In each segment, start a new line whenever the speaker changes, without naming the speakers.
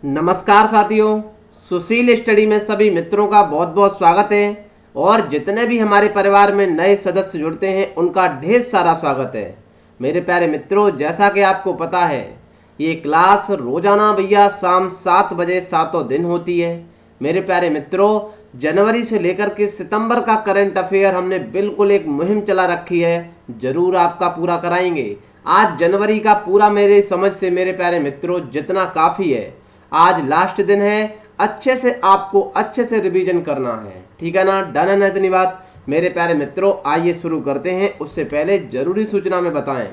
नमस्कार साथियों, सुशील स्टडी में सभी मित्रों का बहुत बहुत स्वागत है। और जितने भी हमारे परिवार में नए सदस्य जुड़ते हैं उनका ढेर सारा स्वागत है। मेरे प्यारे मित्रों, जैसा कि आपको पता है ये क्लास रोजाना भैया शाम 7 बजे सातों दिन होती है। मेरे प्यारे मित्रों, जनवरी से लेकर के सितंबर का करंट अफेयर हमने बिल्कुल एक मुहिम चला रखी है, जरूर आपका पूरा कराएंगे। आज जनवरी का पूरा मेरे समझ से मेरे प्यारे मित्रों जितना काफ़ी है। आज लास्ट दिन है, अच्छे से आपको अच्छे से रिवीजन करना है, ठीक है ना। डन है ना इतनी बात। मेरे प्यारे मित्रों आइए शुरू करते हैं। उससे पहले जरूरी सूचना में बताएं,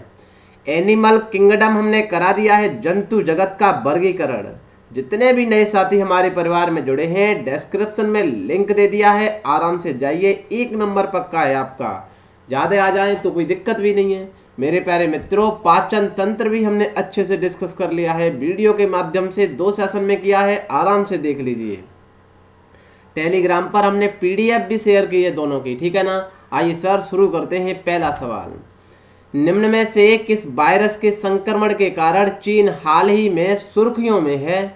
एनिमल किंगडम हमने करा दिया है जंतु जगत का वर्गीकरण। जितने भी नए साथी हमारे परिवार में जुड़े हैं डिस्क्रिप्शन में लिंक दे दिया है, आराम से जाइए, 1 नंबर पक्का है आपका। ज़्यादा आ जाए तो कोई दिक्कत भी नहीं है। मेरे प्यारे मित्रों, पाचन तंत्र भी हमने अच्छे से डिस्कस कर लिया है, वीडियो के माध्यम से 2 सेशन में किया है, आराम से देख लीजिए। टेलीग्राम पर हमने पीडीएफ भी शेयर की है दोनों की, ठीक है ना। आइए सर शुरू करते हैं। पहला सवाल, निम्न में से किस वायरस के संक्रमण के कारण चीन हाल ही में सुर्खियों में है?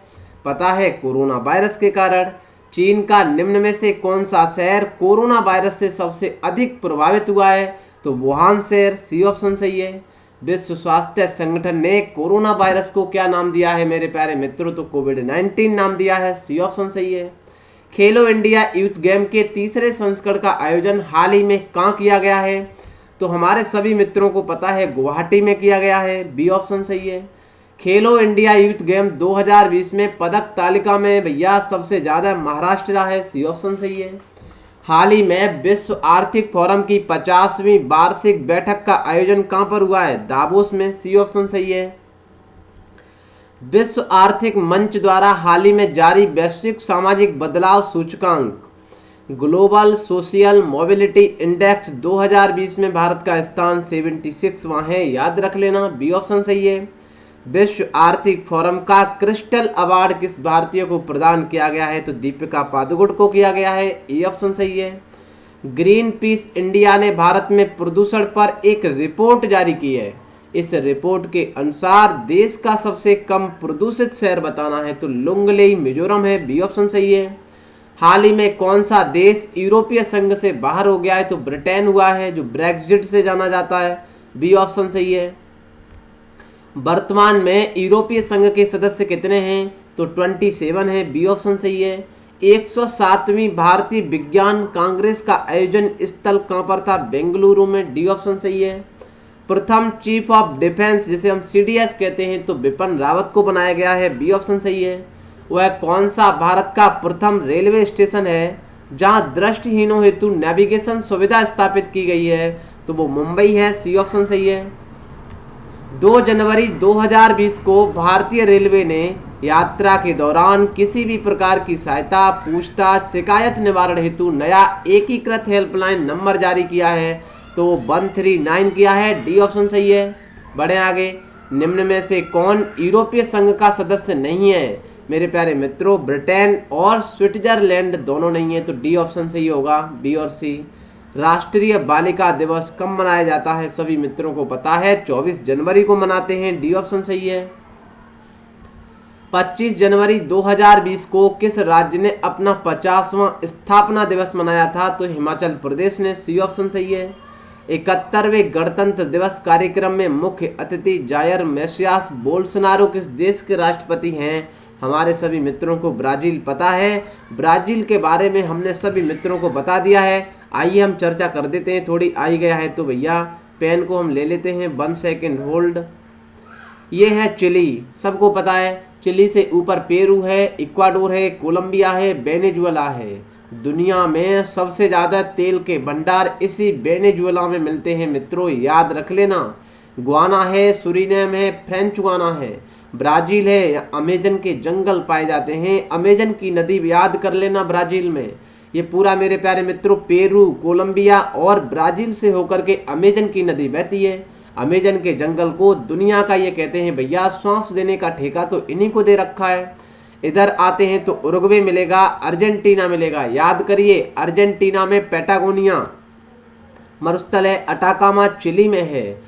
पता है, कोरोना वायरस के कारण। चीन का निम्न में से कौन सा शहर कोरोना वायरस से सबसे अधिक प्रभावित हुआ है? तो वुहान शहर, सी ऑप्शन सही है। विश्व स्वास्थ्य संगठन ने कोरोना वायरस को क्या नाम दिया है मेरे प्यारे मित्रों? तो कोविड-19 नाम दिया है, सी ऑप्शन सही है। खेलो इंडिया यूथ गेम के तीसरे संस्करण का आयोजन हाल ही में कहाँ किया गया है? तो हमारे सभी मित्रों को पता है गुवाहाटी में किया गया है, बी ऑप्शन सही है। खेलो इंडिया यूथ गेम 2020 में पदक तालिका में भैया सबसे ज्यादा महाराष्ट्र रहा है, सी ऑप्शन सही है। हाल ही में विश्व आर्थिक फोरम की 50वीं वार्षिक बैठक का आयोजन कहां पर हुआ है? दावोस में, सी ऑप्शन सही है। विश्व आर्थिक मंच द्वारा हाल ही में जारी वैश्विक सामाजिक बदलाव सूचकांक ग्लोबल सोशल मोबिलिटी इंडेक्स 2020 में भारत का स्थान 76वां है, याद रख लेना, बी ऑप्शन सही है। विश्व आर्थिक फोरम का क्रिस्टल अवार्ड किस भारतीय को प्रदान किया गया है? तो दीपिका पादुकोण को किया गया है, ए ऑप्शन सही है। ग्रीन पीस इंडिया ने भारत में प्रदूषण पर एक रिपोर्ट जारी की है। इस रिपोर्ट के अनुसार देश का सबसे कम प्रदूषित शहर बताना है, तो लुंगलेई मिजोरम है, बी ऑप्शन सही है। हाल ही में कौन सा देश यूरोपीय संघ से बाहर हो गया है? तो ब्रिटेन हुआ है, जो ब्रेक्जिट से जाना जाता है, बी ऑप्शन सही है। वर्तमान में यूरोपीय संघ के सदस्य कितने हैं? तो 27 है, बी ऑप्शन सही है। 107वीं भारतीय विज्ञान कांग्रेस का आयोजन स्थल कहां पर था? बेंगलुरु में, डी ऑप्शन सही है। प्रथम चीफ ऑफ डिफेंस जिसे हम सीडीएस कहते हैं तो बिपिन रावत को बनाया गया है, बी ऑप्शन सही है। वह कौन सा भारत का प्रथम रेलवे स्टेशन है जहां दृष्टिहीनों हेतु नेविगेशन सुविधा स्थापित की गई है? तो वो मुंबई है, सी ऑप्शन सही है। 2 जनवरी 2020 को भारतीय रेलवे ने यात्रा के दौरान किसी भी प्रकार की सहायता, पूछताछ, शिकायत निवारण हेतु नया एकीकृत हेल्पलाइन नंबर जारी किया है, तो 139 किया है, डी ऑप्शन सही है। बढ़े आगे, निम्न में से कौन यूरोपीय संघ का सदस्य नहीं है? मेरे प्यारे मित्रों, ब्रिटेन और स्विट्जरलैंड दोनों नहीं है, तो डी ऑप्शन सही होगा, बी और सी। राष्ट्रीय बालिका दिवस कब मनाया जाता है? सभी मित्रों को पता है, 24 जनवरी को मनाते हैं, डी ऑप्शन सही है। 25 जनवरी 2020 को किस राज्य ने अपना 50वां स्थापना दिवस मनाया था? तो हिमाचल प्रदेश ने, सी ऑप्शन सही है। 71वें गणतंत्र दिवस कार्यक्रम में मुख्य अतिथि जायर मेसियास बोल्सोनारो किस देश के राष्ट्रपति हैं? हमारे सभी मित्रों को ब्राजील पता है। ब्राजील के बारे में हमने सभी मित्रों को बता दिया है। आइए हम चर्चा कर देते हैं, थोड़ी आई गया है तो भैया पेन को हम ले लेते हैं, 1 सेकेंड होल्ड। ये है चिली, सबको पता है। चिली से ऊपर पेरू है, इक्वाडोर है, कोलंबिया है, वेनेजुएला है। दुनिया में सबसे ज़्यादा तेल के भंडार इसी वेनेजुएला में मिलते हैं मित्रों, याद रख लेना। गुआना है, सुरीनेम है, फ्रेंच गुआना है। ब्राज़ील है, अमेजन के जंगल पाए जाते हैं। अमेजन की नदी याद कर लेना ब्राज़ील में। ये पूरा मेरे प्यारे मित्रों पेरू, कोलंबिया और ब्राज़ील से होकर के अमेजन की नदी बहती है। अमेजन के जंगल को दुनिया का ये कहते हैं भैया सांस देने का ठेका तो इन्हीं को दे रखा है। इधर आते हैं तो उरुग्वे मिलेगा, अर्जेंटीना मिलेगा, याद करिए अर्जेंटीना में पैटागोनिया मरुस्थल है, अटाकामा चिली में है।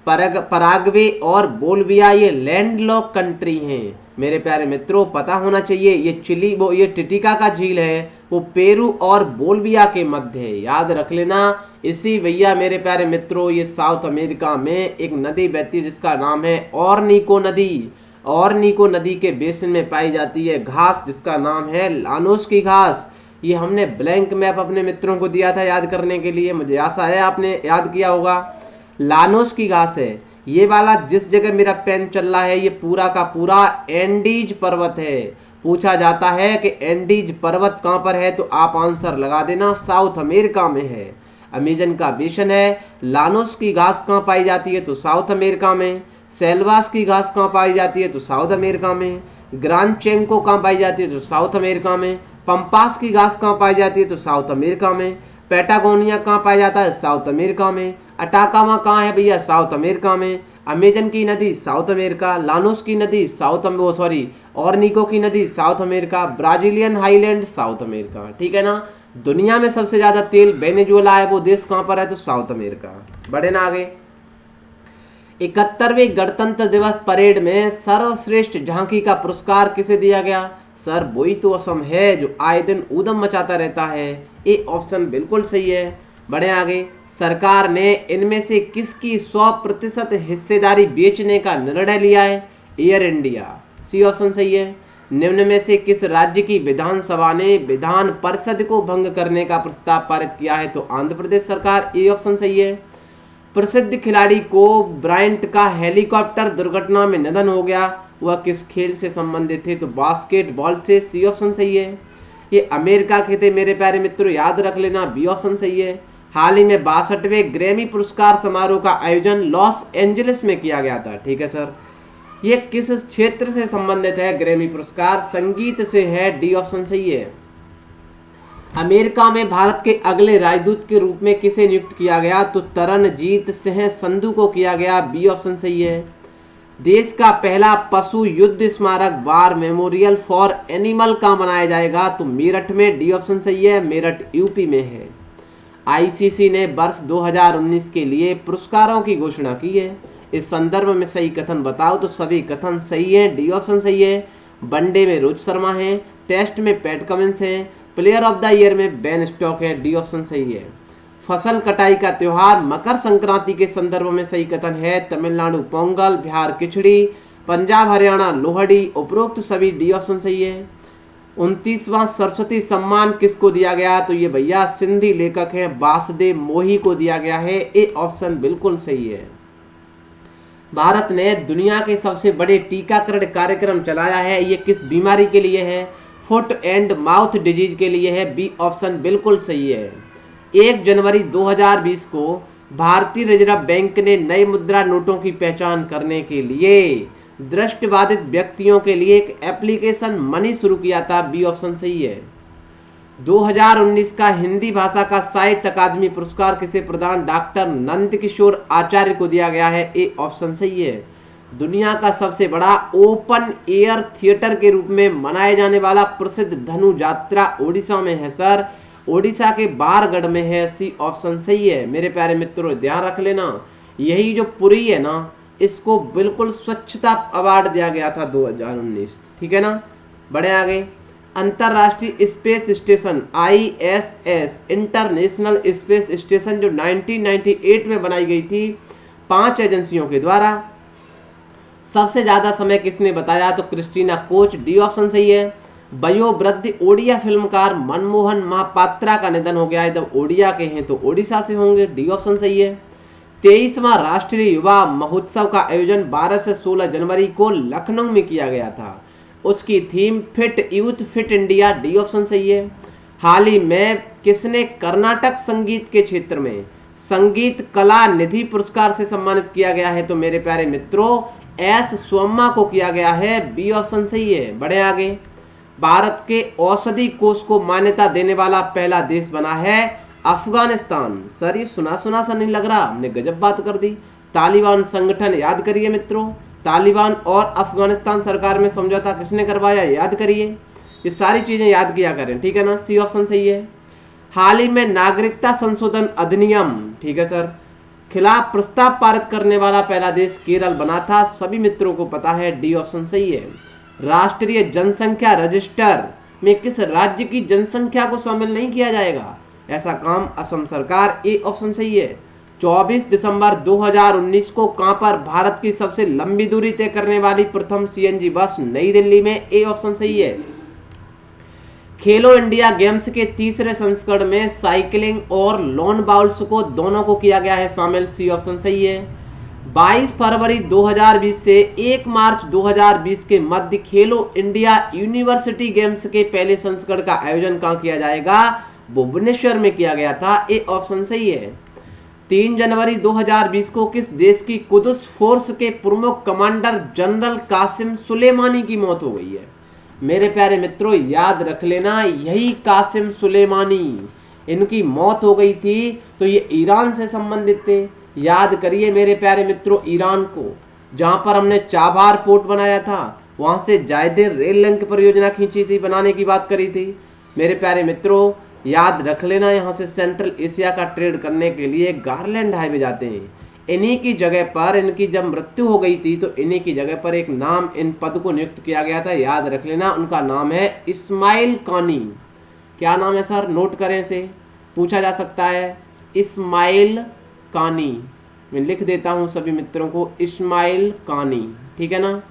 पराग्वे और बोल्विया ये लैंडलॉक कंट्री हैं। मेरे प्यारे मित्रों, पता होना चाहिए ये चिली वो ये टिटिकाका झील है वो पेरू और बोल्विया के मध्य है, याद रख लेना। इसी भैया मेरे प्यारे मित्रों ये साउथ अमेरिका में एक नदी बहती है जिसका नाम है ऑरनिको नदी। ऑरनिको नदी के बेसिन में पाई जाती है घास जिसका नाम है लानोस की घास। ये हमने ब्लैंक मैप अपने मित्रों को दिया था याद करने के लिए, मुझे आशा है आपने याद किया होगा। लानोस की घास है ये वाला, जिस जगह मेरा पेन चल रहा है ये पूरा का पूरा एंडीज पर्वत है। पूछा जाता है कि एंडीज पर्वत कहाँ पर है तो आप आंसर लगा देना, साउथ अमेरिका में है। अमेजन का बेसिन है। लानोस की घास कहाँ पाई जाती है तो साउथ अमेरिका में। सेल्वास की घास कहाँ पाई जाती है तो साउथ अमेरिका में। ग्रांड चेंको कहाँ पाई जाती है तो साउथ अमेरिका में। पंपास की घास कहाँ पाई जाती है तो साउथ अमेरिका में। पैटागोनिया कहाँ पाया जाता है साउथ अमेरिका में। अटाकामा कहाँ है भैया साउथ अमेरिका में। अमेजन की नदी साउथ अमेरिका। लानोस की नदी ऑरनिको की नदी south America. Brazilian highland south America, ठीक है ना। दुनिया में सबसे ज्यादा तेल वेनेजुएला है, वो देश कहाँ पर है तो साउथ अमेरिका। बढ़े ना आगे। 71वें गणतंत्र दिवस परेड में सर्वश्रेष्ठ झांकी का पुरस्कार किसे दिया गया? सर वही तो असम है जो आए दिन ऊधम मचाता रहता है। ये ऑप्शन बिल्कुल सही है। बढ़े आगे। सरकार ने इनमें से किसकी 100% हिस्सेदारी बेचने का निर्णय लिया है? एयर इंडिया, सी ऑप्शन सही है। निम्न में से किस राज्य की विधानसभा ने विधान परिषद को भंग करने का प्रस्ताव पारित किया है तो आंध्र प्रदेश सरकार, ए ऑप्शन सही है। प्रसिद्ध खिलाड़ी को ब्रायंट का हेलीकॉप्टर दुर्घटना में निधन हो गया, वह किस खेल से संबंधित थे तो बास्केटबॉल से, सी ऑप्शन सही है। ये अमेरिका के थे मेरे प्यारे मित्रों, याद रख लेना, बी ऑप्शन सही है। हाल ही में 62वें ग्रैमी पुरस्कार समारोह का आयोजन लॉस एंजलिस में किया गया था, ठीक है सर। ये किस क्षेत्र से संबंधित है? ग्रैमी पुरस्कार संगीत से है, डी ऑप्शन सही है। अमेरिका में भारत के अगले राजदूत के रूप में किसे नियुक्त किया गया तो तरनजीत सिंह संधू को किया गया, बी ऑप्शन सही है। देश का पहला पशु युद्ध स्मारक वार मेमोरियल फॉर एनिमल कहाँ बनाया जाएगा तो मेरठ में, डी ऑप्शन सही है। मेरठ यूपी में है। आईसीसी ने वर्ष 2019 के लिए पुरस्कारों की घोषणा की है। इस संदर्भ में सही कथन बताओ तो सभी कथन सही हैं, डी ऑप्शन सही है। वनडे में रोहित शर्मा है, टेस्ट में पैट कमिंस है, प्लेयर ऑफ द ईयर में बेन स्टोक्स है, डी ऑप्शन सही है। फसल कटाई का त्योहार मकर संक्रांति के संदर्भ में सही कथन है तमिलनाडु पोंगल, बिहार खिचड़ी, पंजाब हरियाणा लोहड़ी, उपरोक्त सभी, डी ऑप्शन सही है। 29वां सरस्वती सम्मान किसको दिया गया तो ये भैया सिंधी लेखक हैं वासुदेव मोही को दिया गया है, ए ऑप्शन बिल्कुल सही है। भारत ने दुनिया के सबसे बड़े टीकाकरण कार्यक्रम चलाया है, ये किस बीमारी के लिए है? फुट एंड माउथ डिजीज के लिए है, बी ऑप्शन बिल्कुल सही है। 1 जनवरी 2020 को भारतीय रिजर्व बैंक ने नए मुद्रा नोटों की पहचान करने के लिए दृष्टिबाधित व्यक्तियों के लिए एक एप्लीकेशन मनी शुरू किया था, बी ऑप्शन सही है। 2019 का हिंदी भाषा का साहित्य अकादमी पुरस्कार किसे प्रदान डॉक्टर नंदकिशोर आचार्य को दिया गया है, ए ऑप्शन सही है। दुनिया का सबसे बड़ा ओपन एयर थिएटर के रूप में मनाया जाने वाला प्रसिद्ध धनु यात्रा ओडिशा में है सर, ओडिशा के बारगढ़ में है, सी ऑप्शन सही है। मेरे प्यारे मित्रों ध्यान रख लेना, यही जो पुरी है ना इसको बिल्कुल स्वच्छता अवार्ड दिया गया था 2019, ठीक है ना। बढ़े आगे। अंतर्राष्ट्रीय space station ISS international space station जो 1998 में बनाई गई थी 5 एजेंसियों के द्वारा, सबसे ज्यादा समय किसने बताया तो क्रिस्टीना कोच, डी ऑप्शन सही है। वयोवृद्ध ओडिया फिल्मकार मनमोहन महापात्रा का निधन हो गया है, जब ओडिया के हैं तो ओडिशा से होंगे, डी ऑप्शन सही है। 23वां राष्ट्रीय युवा महोत्सव का आयोजन 12 से 16 जनवरी को लखनऊ में किया गया था, उसकी theme fit youth fit India, D option सही है। हाल ही में किसने कर्नाटक संगीत के क्षेत्र में संगीत कला निधि पुरस्कार से सम्मानित किया गया है तो मेरे प्यारे मित्रों एस सोम्मा को किया गया है, बी ऑप्शन सही है। बढ़े आगे। भारत के औषधि कोष को मान्यता देने वाला पहला देश बना है अफगानिस्तान। सर ये सुना सुना सा नहीं लग रहा, हमने गजब बात कर दी। तालिबान संगठन याद करिए मित्रों, तालिबान और अफगानिस्तान सरकार में समझौता किसने करवाया याद करिए, ये सारी चीजें याद किया करें, ठीक है ना, सी ऑप्शन सही है। हाल ही में नागरिकता संशोधन अधिनियम, ठीक है सर, खिलाफ प्रस्ताव पारित करने वाला पहला देश केरल बना था, सभी मित्रों को पता है, डी ऑप्शन सही है। राष्ट्रीय जनसंख्या रजिस्टर में किस राज्य की जनसंख्या को शामिल नहीं किया जाएगा, ऐसा काम असम सरकार, ए ऑप्शन सही है। 24 दिसंबर 2019 को कहां पर भारत की सबसे लंबी दूरी तय करने वाली प्रथम सीएनजी बस, नई दिल्ली में, ए ऑप्शन सही है। खेलो इंडिया गेम्स के तीसरे संस्करण में साइकिलिंग और लॉन बाउल्स को दोनों को किया गया है शामिल, सी ऑप्शन सही है। 22 फरवरी 2020 से 1 मार्च 2020 के मध्य खेलो इंडिया यूनिवर्सिटी गेम्स के पहले संस्करण का आयोजन कहां किया जाएगा, भुवनेश्वर में किया गया था, ए ऑप्शन सही है। 3 जनवरी 2020 को किस देश की कुदस फोर्स के प्रमुख कमांडर जनरल कासिम सुलेमानी की मौत हो गई है? मेरे प्यारे मित्रों, याद रख लेना, यही कासिम सुलेमानी, इनकी मौत हो गई थी, तो ये ईरान से संबंधित थे। याद करिए मेरे प्यारे मित्रों, ईरान को, जहां पर हमने चाबहार पोर्ट बनाया था, वहां से जायदेर रेल लिंक परियोजना खींची थी, बनाने की बात करी थी। मेरे प्यारे मित्रों, याद रख लेना, यहाँ से सेंट्रल एशिया का ट्रेड करने के लिए गारलैंड हाईवे जाते हैं। इन्हीं की जगह पर, इनकी जब मृत्यु हो गई थी, तो इन्हीं की जगह पर एक नाम, इन पद को नियुक्त किया गया था, याद रख लेना, उनका नाम है इस्माइल कानी। क्या नाम है सर, नोट करें, इसे पूछा जा सकता है, इस्माइल कानी। मैं लिख देता हूं सभी मित्रों को, इस्माइल कानी, ठीक है ना।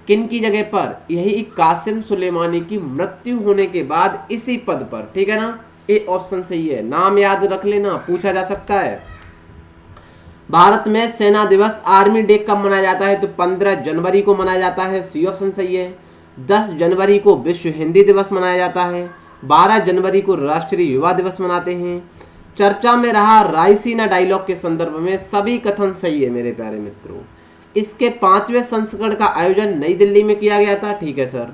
किन की जगह पर, यही कासिम सुलेमानी की मृत्यु होने के बाद इसी पद पर, ठीक है ना, ए ऑप्शन सही है। नाम याद रख लेना, पूछा जा सकता है। भारत में सेना दिवस, आर्मी डे कब मनाया जाता है, तो 15 जनवरी को मनाया जाता है, सी ऑप्शन सही है। 10 जनवरी को विश्व हिंदी दिवस मनाया जाता है। 12 जनवरी को राष्ट्रीय युवा दिवस मनाते हैं। चर्चा में रहा रायसीना डायलॉग के संदर्भ में सभी कथन सही है मेरे प्यारे मित्रों। इसके 5वें संस्करण का आयोजन नई दिल्ली में किया गया था, ठीक है सर।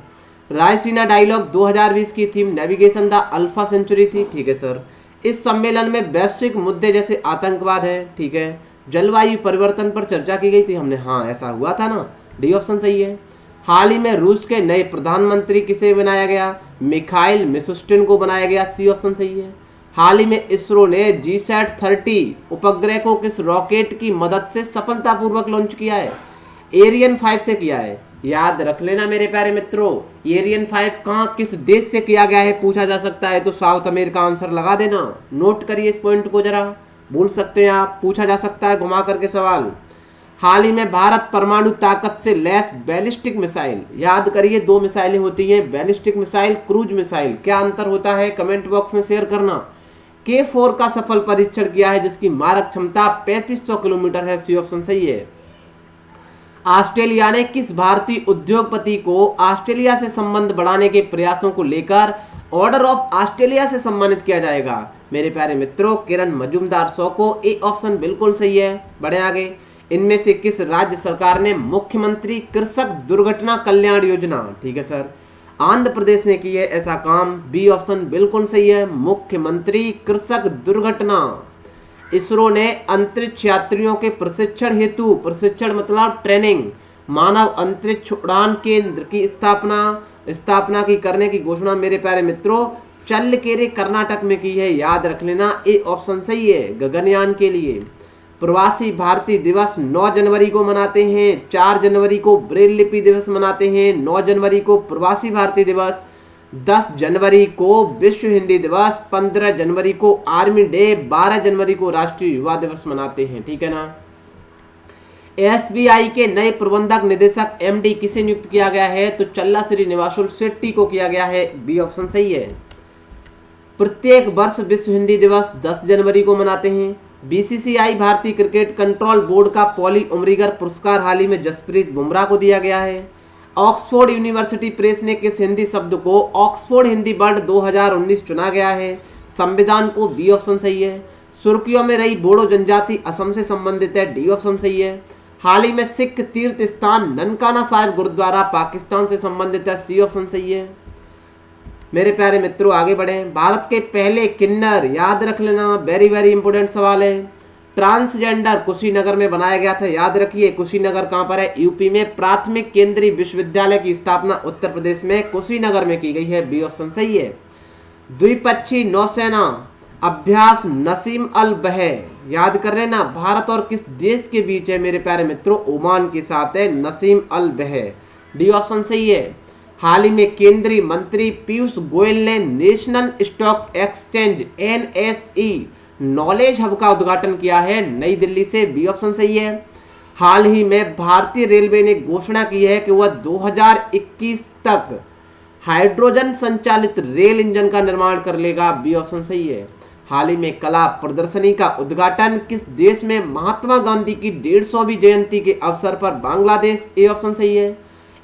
रायसीना डायलॉग 2020 की theme navigation the alpha century थी, ठीक है सर। इस सम्मेलन में वैश्विक मुद्दे जैसे आतंकवाद है, ठीक है, जलवायु परिवर्तन पर चर्चा की गई थी हमने, हाँ ऐसा हुआ था ना, डी ऑप्शन सही है। हाल ही में रूस के नए प्रधानमंत्री किसे बनाया गया, मिखाइल मिशुस्टिन को बनाया गया, सी ऑप्शन सही है। हाल ही में इसरो ने GSAT-30 उपग्रह को किस रॉकेट की मदद से सफलतापूर्वक लॉन्च किया है, एरियन 5 से किया है। याद रख लेना मेरे प्यारे मित्रों, एरियन 5 कहाँ, किस देश से किया गया है, पूछा जा सकता है, तो साउथ अमेरिका आंसर लगा देना। नोट करिए इस पॉइंट को जरा, भूल सकते हैं आप, पूछा जा सकता है घुमा करके सवाल। हाल ही में भारत परमाणु ताकत से लैस बैलिस्टिक मिसाइल, याद करिए 2 मिसाइलें होती हैं, बैलिस्टिक मिसाइल, क्रूज मिसाइल, क्या अंतर होता है कमेंट बॉक्स में शेयर करना। K4 का सफल परीक्षण किया है, जिसकी मारक क्षमता 3500 किलोमीटर है, सी ऑप्शन सही है। ऑस्ट्रेलिया ने किस भारतीय उद्योगपति को ऑस्ट्रेलिया से संबंध बढ़ाने के प्रयासों को लेकर ऑर्डर ऑफ ऑस्ट्रेलिया से सम्मानित किया जाएगा? मेरे प्यारे मित्रों, किरण मजूमदार शो को, ए ऑप्शन बिल्कुल सही है। बढ़े आगे, इनमें से किस राज्य सरकार ने मुख्यमंत्री कृषक दुर्घटना कल्याण योजना, ठीक है सर, आंध्र प्रदेश ने की है ऐसा काम, बी ऑप्शन बिल्कुल सही है, मुख्यमंत्री कृषक दुर्घटना। इसरो ने अंतरिक्ष यात्रियों के प्रशिक्षण हेतु, प्रशिक्षण मतलब ट्रेनिंग, मानव अंतरिक्ष उड़ान केंद्र की स्थापना की करने की घोषणा मेरे प्यारे मित्रों चल्लकेरे कर्नाटक में की है, याद रख लेना, ए ऑप्शन सही है, गगनयान के लिए। प्रवासी भारतीय दिवस 9 जनवरी को मनाते हैं, 4 जनवरी को ब्रेल लिपि दिवस मनाते हैं, 9 जनवरी को प्रवासी भारतीय दिवस, 10 जनवरी को विश्व हिंदी दिवस, 15 जनवरी को आर्मी डे, 12 जनवरी को राष्ट्रीय युवा दिवस मनाते हैं, ठीक है ना। SBI के नए प्रबंधक निदेशक MD किसे नियुक्त किया गया है, तो चल्ला श्रीनिवासल शेट्टी को किया गया है, बी ऑप्शन सही है। प्रत्येक वर्ष विश्व हिंदी दिवस 10 जनवरी को मनाते हैं। BCCI भारतीय क्रिकेट कंट्रोल बोर्ड का पॉली उमरीगर पुरस्कार हाल ही में जसप्रीत बुमराह को दिया गया है। ऑक्सफोर्ड यूनिवर्सिटी प्रेस ने किस हिंदी शब्द को ऑक्सफोर्ड हिंदी वर्ड 2019 चुना गया है, संविधान को, बी ऑप्शन सही है। सुर्खियों में रही बोडो जनजाति असम से संबंधित है, डी ऑप्शन सही है। हाल ही में सिख तीर्थ स्थान ननकाना साहिब गुरुद्वारा पाकिस्तान से संबंधित है, सी ऑप्शन सही है। मेरे प्यारे मित्रों आगे बढ़े, भारत के पहले किन्नर, याद रख लेना, वेरी वेरी इंपोर्टेंट सवाल है, ट्रांसजेंडर कुशीनगर में बनाया गया था, याद रखिए कुशीनगर कहाँ पर है, यूपी में। प्राथमिक केंद्रीय विश्वविद्यालय की स्थापना उत्तर प्रदेश में कुशीनगर में की गई है, बी ऑप्शन सही है। द्विपक्षीय नौसेना अभ्यास नसीम अल बह, याद कर रहे ना, भारत और किस देश के बीच है मेरे प्यारे मित्रों, ओमान के साथ है नसीम अल बह। डी ऑप्शन सही है। हाल ही में केंद्रीय मंत्री पीयूष गोयल ने national stock exchange NSE knowledge hub का उद्घाटन किया है नई दिल्ली से, बी ऑप्शन सही है। हाल ही में भारतीय रेलवे ने घोषणा की है कि वह 2021 तक हाइड्रोजन संचालित रेल इंजन का निर्माण कर लेगा, बी ऑप्शन सही है। हाल ही में कला प्रदर्शनी का उद्घाटन किस देश में महात्मा गांधी की 150वीं जयंती के अवसर पर, बांग्लादेश, ए ऑप्शन सही है।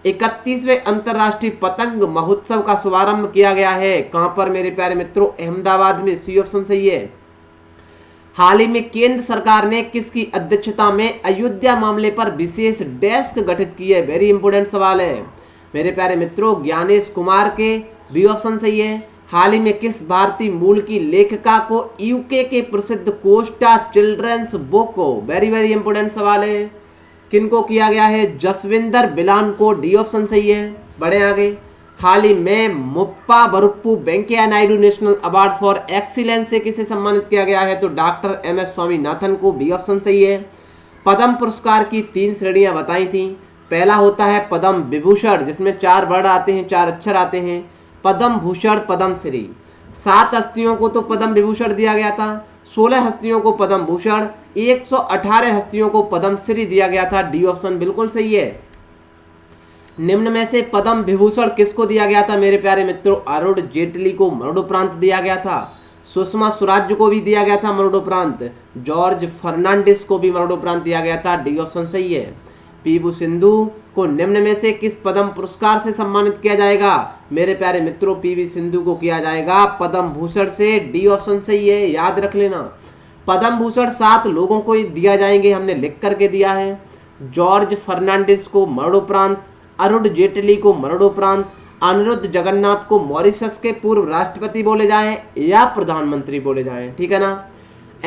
31वें अंतर्राष्ट्रीय पतंग महोत्सव का शुभारंभ किया गया है, कहां पर मेरे प्यारे मित्रों, अहमदाबाद में, सी ऑप्शन सही है। हाल ही में केंद्र सरकार ने किसकी अध्यक्षता में अयोध्या मामले पर विशेष डेस्क गठित की है, वेरी इंपोर्टेंट सवाल है मेरे प्यारे मित्रों, ज्ञानेश कुमार के, बी ऑप्शन सही है। हाल ही में किस भारतीय मूल की लेखिका को यूके के प्रसिद्ध कोस्टा चिल्ड्रंस बुक को, वेरी वेरी इंपोर्टेंट सवाल है, किनको किया गया है, जसविंदर बिलान को, डी ऑप्शन सही है। बढ़े आगे। हाल ही में Muppavarapu Venkaiah Naidu national award for excellence से किसे सम्मानित किया गया है, तो डॉक्टर MS स्वामीनाथन को, बी ऑप्शन सही है। पद्म पुरस्कार की 3 श्रेणियां बताई थी। पहला होता है पद्म विभूषण, जिसमें 4 वर्ड आते हैं, 4 अक्षर आते हैं, पद्म भूषण, पद्म श्री। 7 हस्तियों को तो पद्म विभूषण दिया गया था, 16 हस्तियों को पद्म भूषण, 118 हस्तियों को पद्म श्री दिया गया था, डी ऑप्शन बिल्कुल सही है। निम्न में से पद्म विभूषण किसको दिया गया था मेरे प्यारे मित्रों, अरुण जेटली को मरणोपरांत दिया गया था, सुषमा स्वराज को भी दिया गया था मरणोपरांत, जॉर्ज फर्नांडिस को भी मरणोपरांत दिया गया था, डी ऑप्शन सही है। पीवी सिंधु को निम्न में से किस पद्म पुरस्कार से सम्मानित किया जाएगा मेरे प्यारे मित्रों, पीवी सिंधु को किया जाएगा पद्म भूषण से, डी ऑप्शन सही है, याद रख लेना। पद्म भूषण 7 लोगों को दिया जाएंगे, हमने लिख करके दिया है। जॉर्ज फर्नांडिस को मरणोपरांत, अरुण जेटली को मरणोपरांत, अनिरुद्ध जगन्नाथ को मॉरिशस के पूर्व राष्ट्रपति बोले जाएं या प्रधानमंत्री बोले जाएं, ठीक है ना।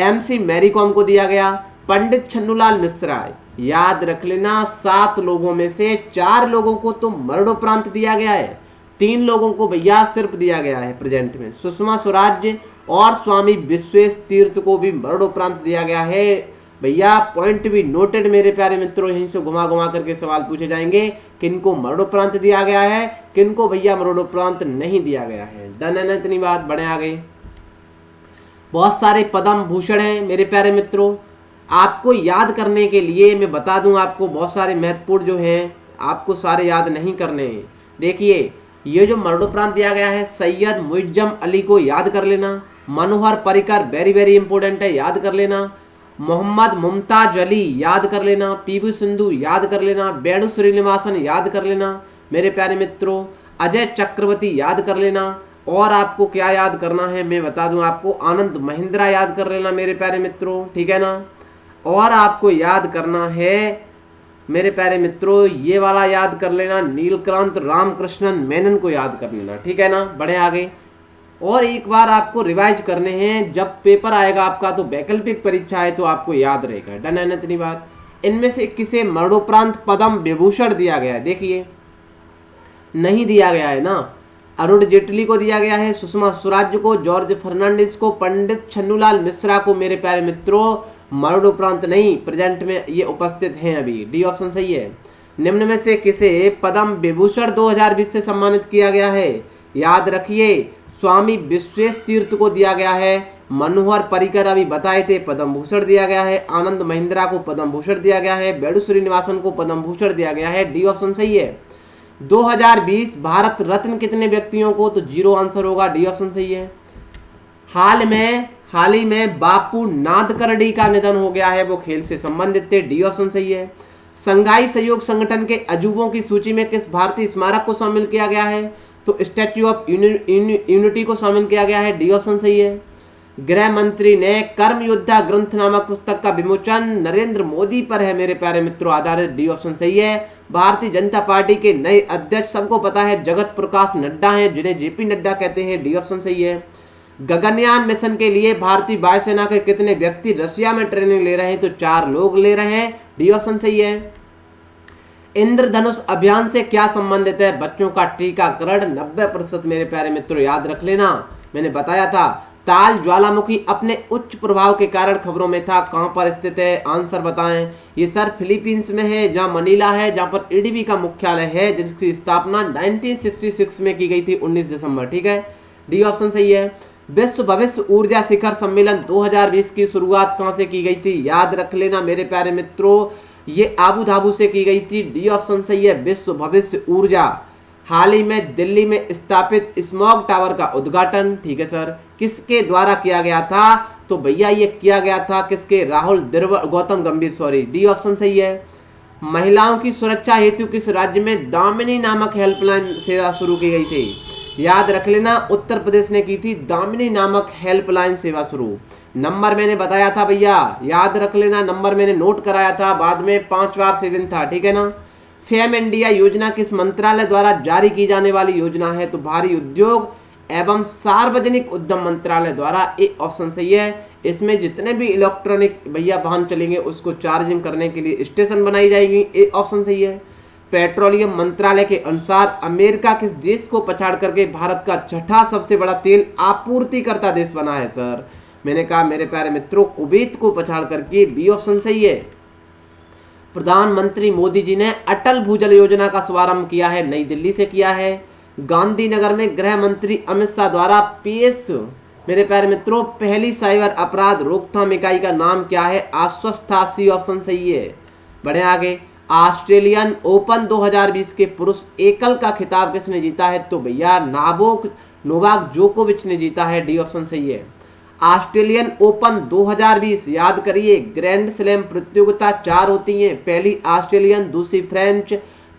MC मैरी कॉम को दिया गया, पंडित छन्नूलाल मिश्रा, याद रख लेना। 7 लोगों में से 4 लोगों को तो मरणोपरांत दिया गया है, 3 लोगों को भैया सिर्फ दिया गया है प्रेजेंट में, सुषमा स्वराज और स्वामी विश्वेश तीर्थ को भी मरणोपरांत दिया गया है भैया। पॉइंट भी नोटेड मेरे प्यारे मित्रों, यहीं से घुमा घुमा करके सवाल पूछे जाएंगे, किनको मरणोपरांत दिया गया है, किनको भैया मरणोपरांत नहीं दिया गया है। डन है ना इतनी बात, बढ़े आ गई। बहुत सारे पद्म भूषण हैं मेरे प्यारे मित्रों, आपको याद करने के लिए मैं बता दूं, आपको बहुत सारे महत्वपूर्ण जो हैं आपको सारे याद नहीं करने हैं। देखिए ये जो मरणोपरांत दिया गया है, सैयद मुइज्जम अली को याद कर लेना, Manohar Parrikar very very important है, याद कर लेना, मोहम्मद मुमताज अली याद कर लेना, पीवी सिंधु याद कर लेना, वेणु श्रीनिवासन याद कर लेना मेरे प्यारे मित्रों, अजय चक्रवर्ती याद कर लेना, और आपको क्या याद करना है मैं बता दूं आपको, आनंद महिंद्रा याद कर लेना मेरे प्यारे मित्रों, ठीक है ना। और आपको याद करना है मेरे प्यारे मित्रों, ये वाला याद कर लेना, नीलकांत रामकृष्णन मेनन को याद कर लेना, ठीक है ना। बढ़े आगे। और एक बार आपको रिवाइज करने हैं, जब पेपर आएगा आपका तो वैकल्पिक परीक्षा है तो आपको याद रहेगा। डन है ना इतनी बात। इनमें से किसे मरणोपरांत पद्म विभूषण दिया गया है, देखिए नहीं दिया गया है ना, अरुण जेटली को दिया गया है, सुषमा स्वराज को, जॉर्ज फर्नांडिस को, पंडित छन्नूलाल मिश्रा को मेरे प्यारे मित्रों मरणोपरांत नहीं, प्रेजेंट में ये उपस्थित हैं अभी, डी ऑप्शन सही है। निम्न में से किसे पद्म विभूषण 2020 से सम्मानित किया गया है, याद रखिए स्वामी विश्वेश तीर्थ को दिया गया है, मनोहर पर्रिकर अभी बताए थे पद्म भूषण दिया गया है, आनंद महिंद्रा को पद्म भूषण दिया गया है, वेणु श्रीनिवासन को पद्म भूषण दिया गया है, डी ऑप्शन सही है। 2020 भारत रत्न कितने व्यक्तियों को, तो 0 आंसर होगा, डी ऑप्शन सही है। हाल ही में बापू नादकर्णी का निधन हो गया है, वो खेल से संबंधित थे, डी ऑप्शन सही है। संघाई सहयोग संगठन के अजूबों की सूची में किस भारतीय स्मारक को शामिल किया गया है, तो स्टैच्यू ऑफ यूनिटी को शामिल किया गया है, डी ऑप्शन सही है। गृह मंत्री ने कर्म योद्धा ग्रंथ नामक पुस्तक का विमोचन नरेंद्र मोदी पर है मेरे प्यारे मित्रों आधारित, डी ऑप्शन सही है। भारतीय जनता पार्टी के नए अध्यक्ष सबको पता है जगत प्रकाश नड्डा हैं, जिन्हें जेपी नड्डा कहते हैं, डी ऑप्शन सही है। गगनयान मिशन के लिए भारतीय वायुसेना के कितने व्यक्ति रशिया में ट्रेनिंग ले रहे हैं, तो 4 लोग ले रहे हैं, डी ऑप्शन सही है। इंद्रधनुष अभियान से क्या संबंधित है, बच्चों का टीकाकरण 90% मेरे प्यारे मित्रों याद रख लेना, मैंने बताया था ताल ज्वालामुखी अपने उच्च प्रभाव के कारण खबरों में था, कहां पर स्थित है? आंसर बताएं। ये सर फिलीपींस में है, जहां मनीला है, जहां पर एडीबी का मुख्यालय है, जिसकी स्थापना 1966 में की गई थी, 19 दिसंबर। ठीक है, डी ऑप्शन सही है। विश्व भविष्य ऊर्जा शिखर सम्मेलन 2020 की शुरुआत कहां से की गई थी? याद रख लेना मेरे प्यारे मित्रों, ये आबू धाबू से की गई थी। डी ऑप्शन सही है, विश्व भविष्य ऊर्जा। हाल ही में दिल्ली में स्थापित स्मॉग टावर का उद्घाटन, ठीक है सर, किसके द्वारा किया गया था? तो भैया ये किया गया था किसके? राहुल द्रविड़, गौतम गंभीर, सॉरी। डी ऑप्शन सही है। महिलाओं की सुरक्षा हेतु किस राज्य में दामिनी नामक हेल्पलाइन सेवा शुरू की गई थी? याद रख लेना, उत्तर प्रदेश ने की थी दामिनी नामक हेल्पलाइन सेवा शुरू। नंबर मैंने बताया था भैया, याद रख लेना, नंबर मैंने नोट कराया था, बाद में 5 बार 7 था, ठीक है ना। फेम इंडिया योजना किस मंत्रालय द्वारा जारी की जाने वाली योजना है? तो भारी उद्योग एवं सार्वजनिक उद्यम मंत्रालय द्वारा। ए ऑप्शन सही है। इसमें जितने भी इलेक्ट्रॉनिक भैया वाहन चलेंगे उसको चार्जिंग करने के लिए स्टेशन बनाई जाएगी। ए ऑप्शन सही है। पेट्रोलियम मंत्रालय के अनुसार अमेरिका किस देश को पछाड़ करके भारत का छठा सबसे बड़ा तेल आपूर्तिकर्ता देश बना है? सर मैंने कहा मेरे प्यारे मित्रों, कुवैत को पछाड़ करके। बी ऑप्शन सही है। प्रधानमंत्री मोदी जी ने अटल भूजल योजना का शुभारंभ किया है, नई दिल्ली से किया है। गांधीनगर में गृह मंत्री अमित शाह द्वारा पेश, मेरे प्यारे मित्रों, पहली साइबर अपराध रोकथाम इकाई का नाम क्या है? आश्वस्ता। सी ऑप्शन सही है। बढ़े आगे। ऑस्ट्रेलियन ओपन 2020 के पुरुष एकल का खिताब किसने जीता है? तो भैया नोवाक जोकोविच ने जीता है। डी ऑप्शन सही है। ऑस्ट्रेलियन ओपन 2020, याद करिए, ग्रैंड स्लैम प्रतियोगिता 4 होती हैं। पहली ऑस्ट्रेलियन, दूसरी फ्रेंच,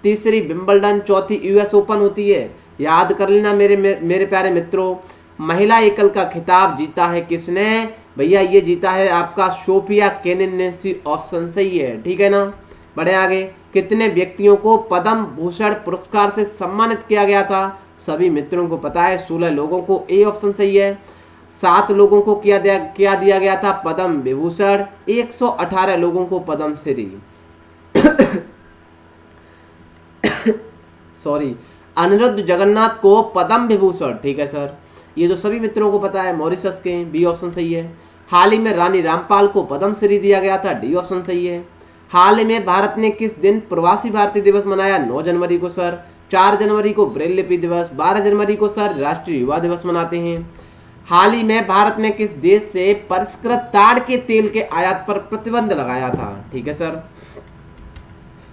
तीसरी विंबलडन, चौथी यूएस ओपन होती है। याद कर लेना मेरे प्यारे मित्रों। महिला एकल का खिताब जीता है किसने? भैया ये जीता है आपका सोफिया केनिन ने। सी ऑप्शन सही है, ठीक है ना। बढ़े आगे। कितने व्यक्तियों को पद्म भूषण पुरस्कार से सम्मानित किया गया था? सभी मित्रों को पता है, 16 लोगों को। ए ऑप्शन सही है। 7 लोगों को क्या दिया गया था? पद्म विभूषण। 118 लोगों को पद्म श्री सॉरी, अनिरुद्ध जगन्नाथ को पद्म विभूषण, ठीक है सर। ये तो सभी मित्रों को पता है, मॉरिशस के। बी ऑप्शन सही है। हाल ही में रानी रामपाल को पद्म श्री दिया गया था। डी ऑप्शन सही है। हाल ही में भारत ने किस दिन प्रवासी भारतीय दिवस मनाया? 9 जनवरी को सर। 4 जनवरी को ब्रेल लिपि दिवस, 12 जनवरी को सर राष्ट्रीय युवा दिवस मनाते हैं। हाल ही में भारत ने किस देश से परिष्कृत ताड़ के तेल के आयात पर प्रतिबंध लगाया था? ठीक है सर,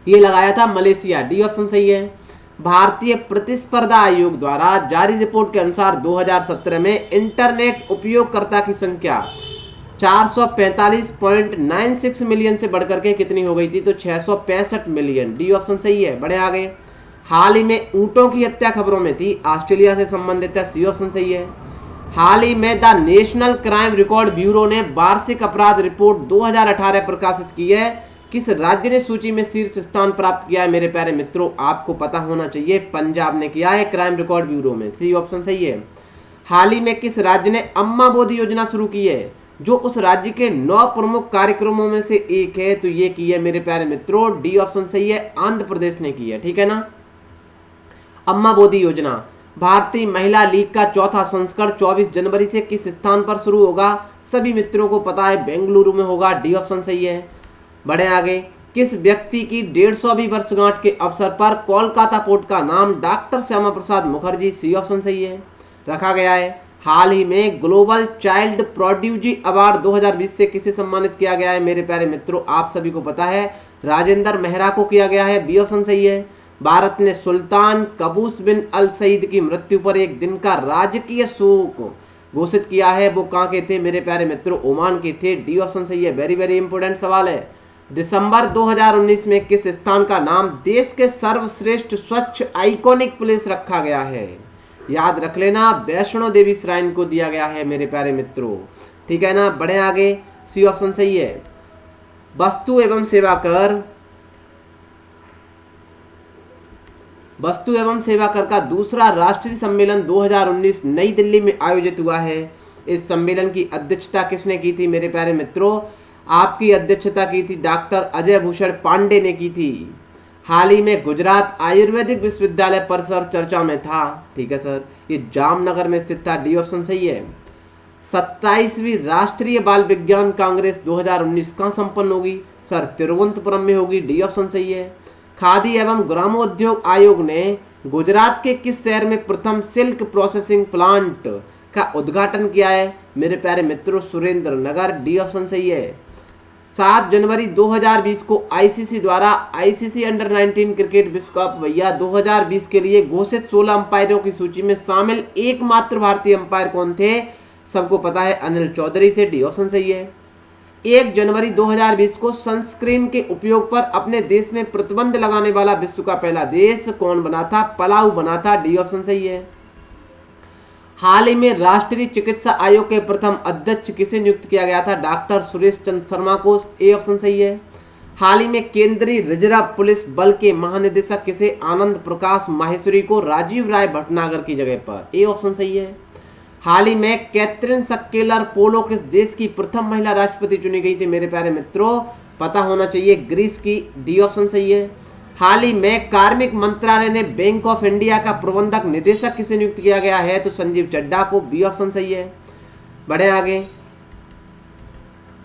ये लगाया था मलेशिया। डी ऑप्शन सही है। भारतीय प्रतिस्पर्धा आयोग द्वारा जारी रिपोर्ट के अनुसार 2017 में इंटरनेट उपयोगकर्ता की संख्या 445.96 मिलियन से बढ़कर के कितनी हो गई थी? तो 665 मिलियन। डी ऑप्शन सही है। बढ़े आगे। हाल ही में ऊंटों की हत्या खबरों में थी, ऑस्ट्रेलिया से संबंधित है। सी ऑप्शन सही है। हाल ही में the national crime record bureau ने वार्षिक अपराध रिपोर्ट 2018 प्रकाशित की है। किस राज्य ने सूची में शीर्ष स्थान प्राप्त किया है? मेरे प्यारे मित्रों, आपको पता होना चाहिए, पंजाब ने किया है क्राइम रिकॉर्ड ब्यूरो में। सी ऑप्शन सही है। हाल ही में किस राज्य ने अम्मा बोधी योजना शुरू की है, जो उस राज्य के 9 प्रमुख कार्यक्रमों में से एक है? तो ये की है मेरे प्यारे मित्रों। डी ऑप्शन सही है, आंध्र प्रदेश ने की है, ठीक है ना। अम्मा बोधी योजना। भारतीय महिला लीग का चौथा संस्करण 24 जनवरी से किस स्थान पर शुरू होगा? सभी मित्रों को पता है, बेंगलुरु में होगा। डी ऑप्शन सही है। बढ़े आगे। किस व्यक्ति की 150वीं वर्षगांठ के अवसर पर कोलकाता पोर्ट का नाम doctor Shyama Prasad Mukherjee, C option सही है, रखा गया है? हाल ही में ग्लोबल चाइल्ड प्रोड्यूजी अवार्ड 2020 से किसे सम्मानित किया गया है? मेरे प्यारे मित्रों, आप सभी को पता है, राजेंद्र मेहरा को किया गया है। बी ऑप्शन सही है। भारत ने सुल्तान कबूस बिन अल सईद की मृत्यु पर एक दिन का राजकीय शोक घोषित किया है। वो कहाँ के थे मेरे प्यारे मित्रों? ओमान के थे। डी ऑप्शन सही है। वेरी वेरी इंपोर्टेंट सवाल है। दिसंबर 2019 में किस स्थान का नाम देश के सर्वश्रेष्ठ स्वच्छ आइकॉनिक प्लेस रखा गया है? याद रख लेना, वैष्णो देवी श्राइन को दिया गया है मेरे प्यारे मित्रों, ठीक है ना। बढ़े आगे। सी ऑप्शन सही है। वस्तु एवं सेवा कर का दूसरा राष्ट्रीय सम्मेलन 2019 नई दिल्ली में आयोजित हुआ है। इस सम्मेलन की अध्यक्षता किसने की थी मेरे प्यारे मित्रों? आपकी अध्यक्षता की थी डॉक्टर अजय भूषण पांडे ने की थी। हाल ही में गुजरात आयुर्वेदिक विश्वविद्यालय परिसर चर्चा में था, ठीक है सर। ये जामनगर में स्थित था। डी ऑप्शन सही है। 27वीं राष्ट्रीय बाल विज्ञान कांग्रेस 2019 कहाँ संपन्न होगी? सर तिरुवनंतपुरम में होगी, डी ऑप्शन सही है। खादी एवं ग्रामोद्योग आयोग ने गुजरात के किस शहर में प्रथम सिल्क प्रोसेसिंग प्लांट का उद्घाटन किया है? मेरे प्यारे मित्रों सुरेंद्र नगर, डी ऑप्शन सही है। 7 जनवरी 2020 को आईसीसी द्वारा आईसीसी अंडर 19 क्रिकेट विश्व कप भैया 2020 के लिए घोषित 16 अंपायरों की सूची में शामिल एकमात्र भारतीय अंपायर कौन थे? सबको पता है, अनिल चौधरी थे, डी ऑप्शन सही है। 1 जनवरी 2020 को सनस्क्रीन के उपयोग पर अपने देश में प्रतिबंध लगाने वाला विश्व का पहला देश कौन बना था? पलाऊ बना था, डी ऑप्शन सही है। हाल ही में राष्ट्रीय चिकित्सा आयोग के प्रथम अध्यक्ष किसे नियुक्त किया गया था? डॉक्टर सुरेश चंद्र शर्मा को, ए ऑप्शन सही है। हाल ही में केंद्रीय रिजर्व पुलिस बल के महानिदेशक किसे? आनंद प्रकाश माहेश्वरी को राजीव राय भटनागर की जगह पर, ए ऑप्शन सही है। हाल ही में कैथरीन सक्केलर पोलो किस देश की प्रथम महिला राष्ट्रपति चुनी गई थी? मेरे प्यारे मित्रों पता होना चाहिए, ग्रीस की, डी ऑप्शन सही है। हाल ही में कार्मिक मंत्रालय ने बैंक ऑफ इंडिया का प्रबंधक निदेशक किसे नियुक्त किया गया है? तो संजीव चड्ढा को, बी ऑप्शन सही है। बढ़े आगे।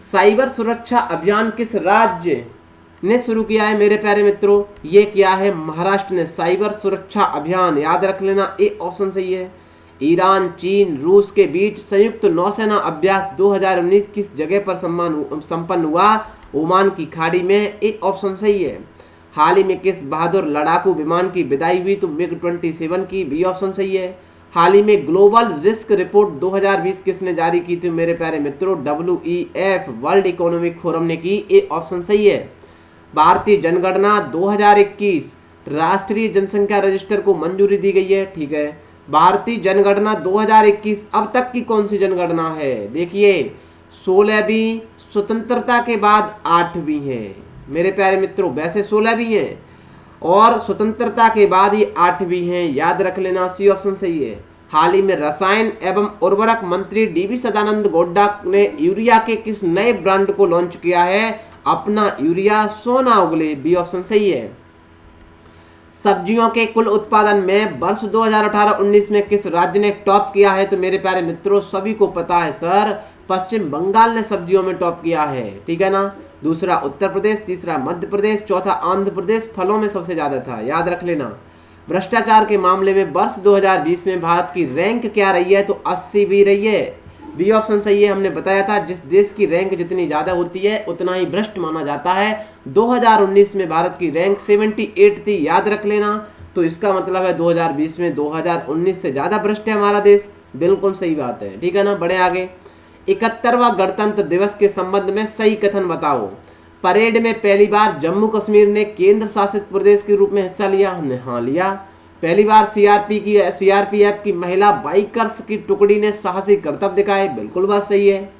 साइबर सुरक्षा अभियान किस राज्य ने शुरू किया है? मेरे प्यारे मित्रों ये किया है महाराष्ट्र ने साइबर सुरक्षा अभियान, याद रख लेना, ए ऑप्शन सही है। ईरान, चीन, रूस के बीच संयुक्त नौसेना अभ्यास 2019 किस जगह पर संपन्न हुआ? ओमान की खाड़ी में, ए ऑप्शन सही है। हाल ही में किस बहादुर लड़ाकू विमान की विदाई हुई? तो मिग 27 की, बी ऑप्शन सही है। हाल ही में ग्लोबल रिस्क रिपोर्ट 2020 किसने जारी की थी? मेरे प्यारे मित्रों WEF वर्ल्ड इकोनॉमिक फोरम ने की, ए ऑप्शन सही है। भारतीय जनगणना 2021 राष्ट्रीय जनसंख्या रजिस्टर को मंजूरी दी गई है, ठीक है। भारतीय जनगणना 2021 अब तक की कौन सी जनगणना है? देखिए 16वीं, स्वतंत्रता के बाद 8वीं है मेरे प्यारे मित्रों, वैसे 16वीं है और स्वतंत्रता के बाद ये 8वीं है, याद रख लेना, सी ऑप्शन सही है। हाल ही में रसायन एवं उर्वरक मंत्री DV सदानंद गौड़ा ने यूरिया के किस नए ब्रांड को लॉन्च किया है? अपना यूरिया सोना उगले, बी ऑप्शन सही है। सब्जियों के कुल उत्पादन में वर्ष 2018-19 में किस राज्य ने टॉप किया है? तो मेरे प्यारे मित्रों सभी को पता है सर, पश्चिम बंगाल ने सब्जियों में टॉप किया है, ठीक है ना। दूसरा उत्तर प्रदेश, तीसरा मध्य प्रदेश, चौथा आंध्र प्रदेश फलों में सबसे ज्यादा था, याद रख लेना। भ्रष्टाचार के मामले में वर्ष 2020 में भारत की रैंक क्या रही है? तो 80वीं रही है, बी ऑप्शन सही है। हमने बताया था जिस देश की रैंक जितनी ज्यादा होती है उतना ही भ्रष्ट माना जाता है। 2019 में भारत की रैंक 78 थी, याद रख लेना। तो इसका मतलब है 2020 में 2019 से ज्यादा भ्रष्ट है हमारा देश, बिल्कुल सही बात है, ठीक है ना। बढ़े आगे। 71वां गणतंत्र दिवस के संबंध में सही कथन बताओ। परेड में पहली बार जम्मू कश्मीर ने केंद्र शासित प्रदेश के रूप में हिस्सा लिया, हमने हाँ लिया। पहली बार सीआरपीएफ की महिला बाइकर्स की टुकड़ी ने साहसी करतब दिखाए, बिल्कुल बात सही है।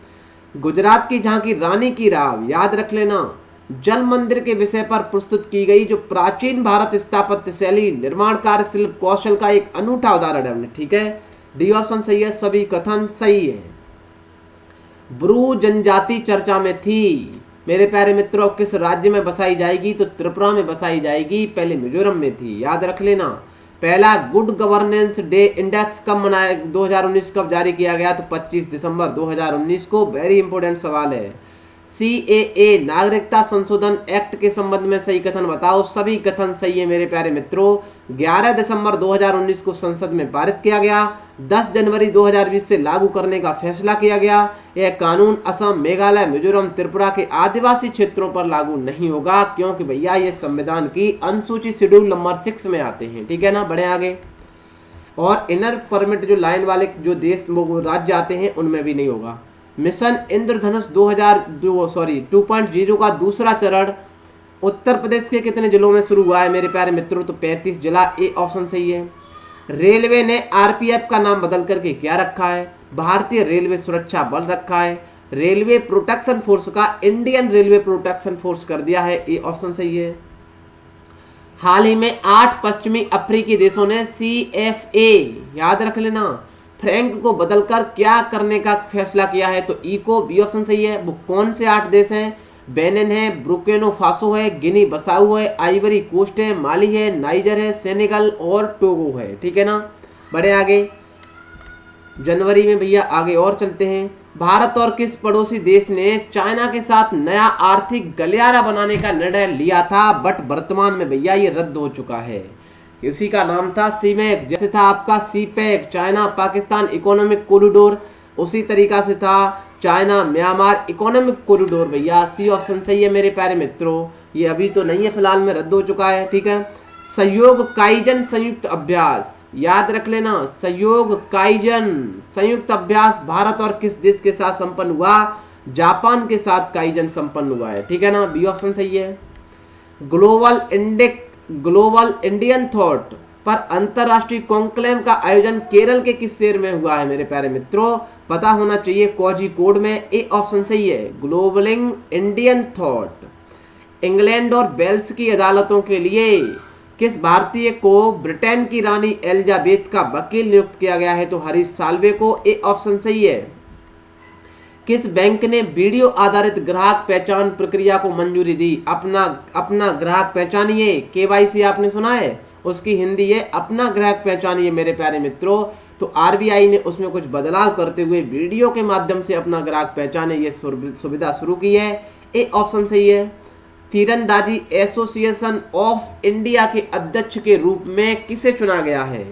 गुजरात की झांकी रानी की राव, याद रख लेना, जल मंदिर के विषय पर प्रस्तुत की गई जो प्राचीन भारत स्थापत्य शैली निर्माण कार्य शिल्प कौशल का एक अनूठा उदाहरण है, ठीक है। डी ऑप्शन सही है, सभी कथन सही है। ब्रू जनजाति चर्चा में थी मेरे प्यारे मित्रों, किस राज्य में बसाई जाएगी? तो त्रिपुरा में बसाई जाएगी, पहले मिजोरम में थी, याद रख लेना। पहला गुड गवर्नेंस डे इंडेक्स कब मनाया 2019 कब जारी किया गया? तो 25 दिसंबर 2019 को, वेरी इंपॉर्टेंट सवाल है। CAA नागरिकता संशोधन एक्ट के संबंध में सही कथन बताओ, सभी कथन सही है मेरे प्यारे मित्रों। 11 दिसंबर 2019 को संसद में पारित किया गया, 10 जनवरी 2020 से लागू करने का फैसला किया गया। यह कानून असम, मेघालय, मिजोरम, त्रिपुरा के आदिवासी क्षेत्रों पर लागू नहीं होगा क्योंकि भैया ये संविधान की अनुसूची शेड्यूल नंबर 6 में आते हैं, ठीक है ना। बढ़े आगे। और इनर परमिट जो लाइन वाले जो देश राज्य आते हैं उनमें भी नहीं होगा। मिशन इंद्रधनुष 2.0 का दूसरा चरण उत्तर प्रदेश के कितने जिलों में शुरू हुआ है मेरे प्यारे मित्रों? तो 35 जिला, ए ऑप्शन सही है। रेलवे ने RPF का नाम बदल करके क्या रखा है? भारतीय रेलवे सुरक्षा बल रखा है। रेलवे प्रोटेक्शन फोर्स का इंडियन रेलवे प्रोटेक्शन फोर्स कर दिया है, ए ऑप्शन सही है। हाल ही में 8 पश्चिमी अफ्रीकी देशों ने CFA, याद रख लेना, फ्रैंक को बदलकर क्या करने का फैसला किया है? तो इको, बी ऑप्शन सही है। वो कौन से 8 देश हैं? बेनिन है, बुर्किना फासो है, गिनी बसाऊ है, आइवरी कोस्ट है, माली है, नाइजर है, सेनेगल और टोगो है, ठीक है ना। बढ़े आगे। जनवरी में भैया आगे और चलते हैं। भारत और किस पड़ोसी देश ने चाइना के साथ नया आर्थिक गलियारा बनाने का निर्णय लिया था, बट वर्तमान में भैया ये रद्द हो चुका है। इसी का नाम था सीमेक। जैसे था आपका CPEC, China Pakistan economic corridor, उसी तरीका से था चाइना म्यांमार इकोनॉमिक कॉरिडोर। भैया सी ऑप्शन सही है मेरे प्यारे मित्रों। ये अभी तो नहीं है, फिलहाल में रद्द हो चुका है। ठीक है। सहयोग काइजन संयुक्त अभ्यास, याद रख लेना, सहयोग काइजन संयुक्त अभ्यास भारत और किस देश के साथ संपन्न हुआ? जापान के साथ काइजन संपन्न हुआ है। ठीक है ना, बी ऑप्शन सही है। ग्लोबल इंडियन थॉट पर अंतरराष्ट्रीय कॉन्क्लेव का आयोजन केरल के किस शहर में हुआ है मेरे प्यारे मित्रों? पता होना चाहिए, कोझिकोड में। ए ऑप्शन सही है, ग्लोबल इंडियन थॉट। इंग्लैंड और वेल्स की अदालतों के लिए किस भारतीय को ब्रिटेन की रानी एलिजाबेथ का वकील नियुक्त किया गया है? तो हरीश साल्वे को। ए ऑप्शन सही है। किस बैंक ने वीडियो आधारित ग्राहक पहचान प्रक्रिया को मंजूरी दी? अपना ग्राहक पहचानिए, केवाईसी आपने सुना है, उसकी हिंदी है अपना ग्राहक पहचानिए मेरे प्यारे मित्रों। तो आरबीआई ने उसमें कुछ बदलाव करते हुए वीडियो के माध्यम से अपना ग्राहक पहचाने ये सुविधा शुरू की है। ए ऑप्शन सही है। तीरंदाजी एसोसिएशन ऑफ इंडिया के अध्यक्ष के रूप में किसे चुना गया है?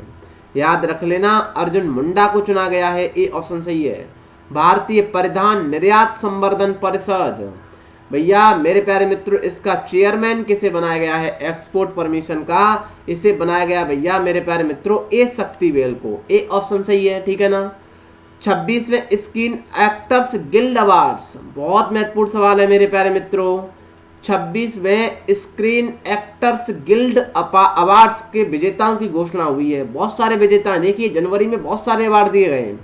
याद रख लेना, अर्जुन मुंडा को चुना गया है। ए ऑप्शन सही है। भारतीय परिधान निर्यात संवर्धन परिषद, भैया मेरे प्यारे मित्रों, इसका चेयरमैन किसे बनाया गया है? एक्सपोर्ट परमिशन का इसे बनाया गया भैया मेरे प्यारे मित्रों ए शक्तिवेल को। ए ऑप्शन सही है। ठीक है ना। 26वें स्क्रीन एक्टर्स गिल्ड अवार्ड्स, बहुत महत्वपूर्ण सवाल है मेरे प्यारे मित्रों। 26वें स्क्रीन एक्टर्स गिल्ड अवार्ड्स के विजेताओं की घोषणा हुई है। बहुत सारे विजेता हैं, देखिए जनवरी में बहुत सारे अवार्ड दिए गए हैं।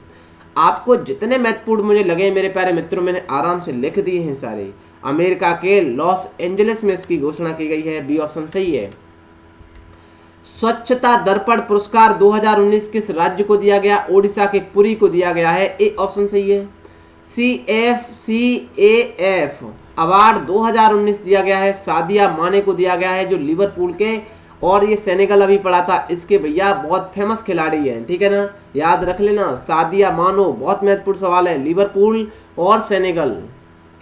आपको जितने महत्वपूर्ण मुझे लगे मेरे प्यारे मित्रों, मैंने आराम से लिख दिए हैं सारे। अमेरिका के लॉस एंजलिस में इसकी घोषणा की गई है। बी ऑप्शन सही है। स्वच्छता दर्पण पुरस्कार 2019 किस राज्य को दिया गया? ओडिशा के पुरी को दिया गया है। ए ऑप्शन सही है। CFCAF अवार्ड 2019 दिया गया है, सादिया माने को दिया गया है, जो लिवरपूल के, और ये सेनेगल अभी पढ़ा था, इसके भैया बहुत फेमस खिलाड़ी हैं। ठीक है ना, याद रख लेना, सादिया मानो। बहुत महत्वपूर्ण सवाल है, लिवरपूल और सेनेगल।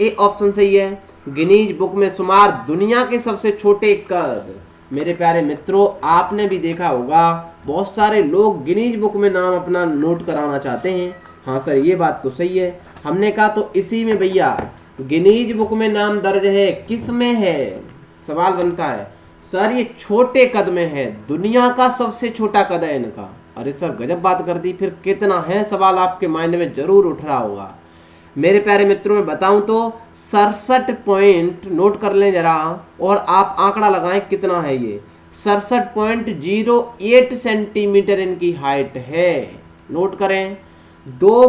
ए ऑप्शन सही है। गिनीज बुक में शुमार दुनिया के सबसे छोटे कद, मेरे प्यारे मित्रों आपने भी देखा होगा, बहुत सारे लोग गिनीज बुक में नाम अपना नोट कराना चाहते हैं। हाँ सर, ये बात तो सही है। हमने कहा तो इसी में भैया गिनीज बुक में नाम दर्ज है, किस में है? सवाल बनता है सर ये छोटे कद में है, दुनिया का सबसे छोटा कद है इनका। अरे सर गजब बात कर दी, फिर कितना है? सवाल आपके माइंड में जरूर उठ रहा होगा। मेरे प्यारे मित्रों में बताऊं तो 67 पॉइंट, नोट कर लें जरा और आप आंकड़ा लगाएं कितना है ये। 67.08 सेंटीमीटर इनकी हाइट है, नोट करें। 2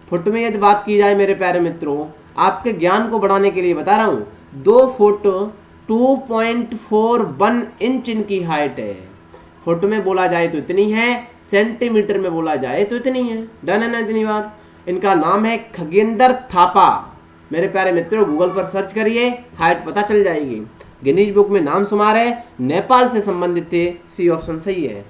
फुट में यदि बात की जाए मेरे प्यारे मित्रों, आपके ज्ञान को बढ़ाने के लिए बता रहा हूँ, 2 फुट 2.41 इंच इनकी हाइट है। फुट में बोला जाए तो इतनी है, सेंटीमीटर में बोला जाए तो इतनी है। डन है ना इतनी बात? इनका नाम है खगेंद्र थापा। मेरे प्यारे मित्रों गूगल पर सर्च करिए, हाइट पता चल जाएगी। गिनीज बुक में नाम शुमार है, नेपाल से संबंधित थे। सी ऑप्शन सही है।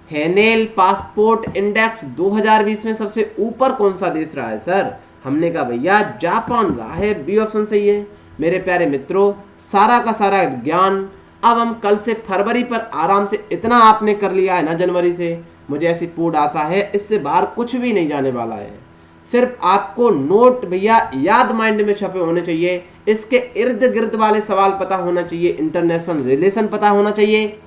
हैनेल पासपोर्ट इंडेक्स 2020 में सबसे ऊपर कौन सा देश रहा है सर? हमने कहा भैया जापान रहा है। बी ऑप्शन सही है। मेरे प्यारे मित्रों सारा का सारा ज्ञान अब हम कल से फरवरी पर आराम से इतना आपने कर लिया है ना जनवरी से, मुझे ऐसी पूर्ण आशा है इससे बाहर कुछ भी नहीं जाने वाला है। सिर्फ आपको नोट भैया याद माइंड में छपे होने चाहिए, इसके इर्द गिर्द वाले सवाल पता होना चाहिए, इंटरनेशनल रिलेशन पता होना चाहिए।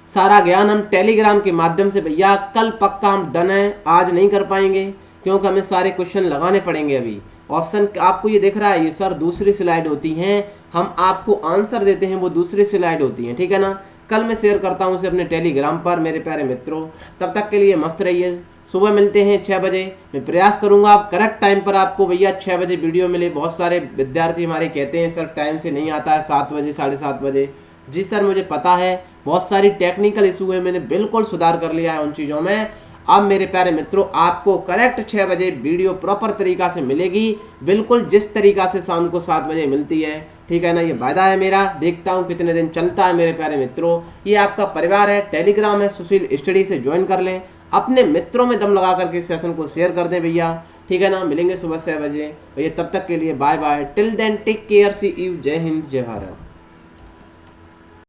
सारा ज्ञान हम टेलीग्राम के माध्यम से भैया कल पक्का हम डन है, आज नहीं कर पाएंगे क्योंकि हमें सारे क्वेश्चन लगाने पड़ेंगे। अभी ऑप्शन आपको ये दिख रहा है, ये सर दूसरी स्लाइड होती हैं, हम आपको आंसर देते हैं वो दूसरी स्लाइड होती हैं, ठीक है ना। कल मैं शेयर करता हूँ उसे अपने टेलीग्राम पर मेरे प्यारे मित्रों। तब तक के लिए मस्त रहिए, सुबह मिलते हैं 6 बजे। मैं प्रयास करूंगा आप करेक्ट टाइम पर आपको भैया 6 बजे वीडियो मिले। बहुत सारे विद्यार्थी हमारे कहते हैं सर टाइम से नहीं आता है, 7 बजे 7:30 बजे। जी सर मुझे पता है, बहुत सारी टेक्निकल इशू है, मैंने बिल्कुल सुधार कर लिया है उन चीज़ों में। अब मेरे प्यारे मित्रों आपको करेक्ट 6 बजे वीडियो प्रॉपर तरीका से मिलेगी, बिल्कुल जिस तरीका से शाम को 7 बजे मिलती है, ठीक है ना। ये वायदा है मेरा, देखता हूँ कितने दिन चलता है मेरे प्यारे मित्रों। ये आपका परिवार है, टेलीग्राम है, सुशील स्टडी से ज्वाइन कर लें। अपने मित्रों में दम लगा करके इस सेशन को शेयर कर दें भैया, ठीक है ना। मिलेंगे सुबह 6 बजे भैया, तब तक के लिए bye bye, till then take care, see you, जय हिंद जय भारत।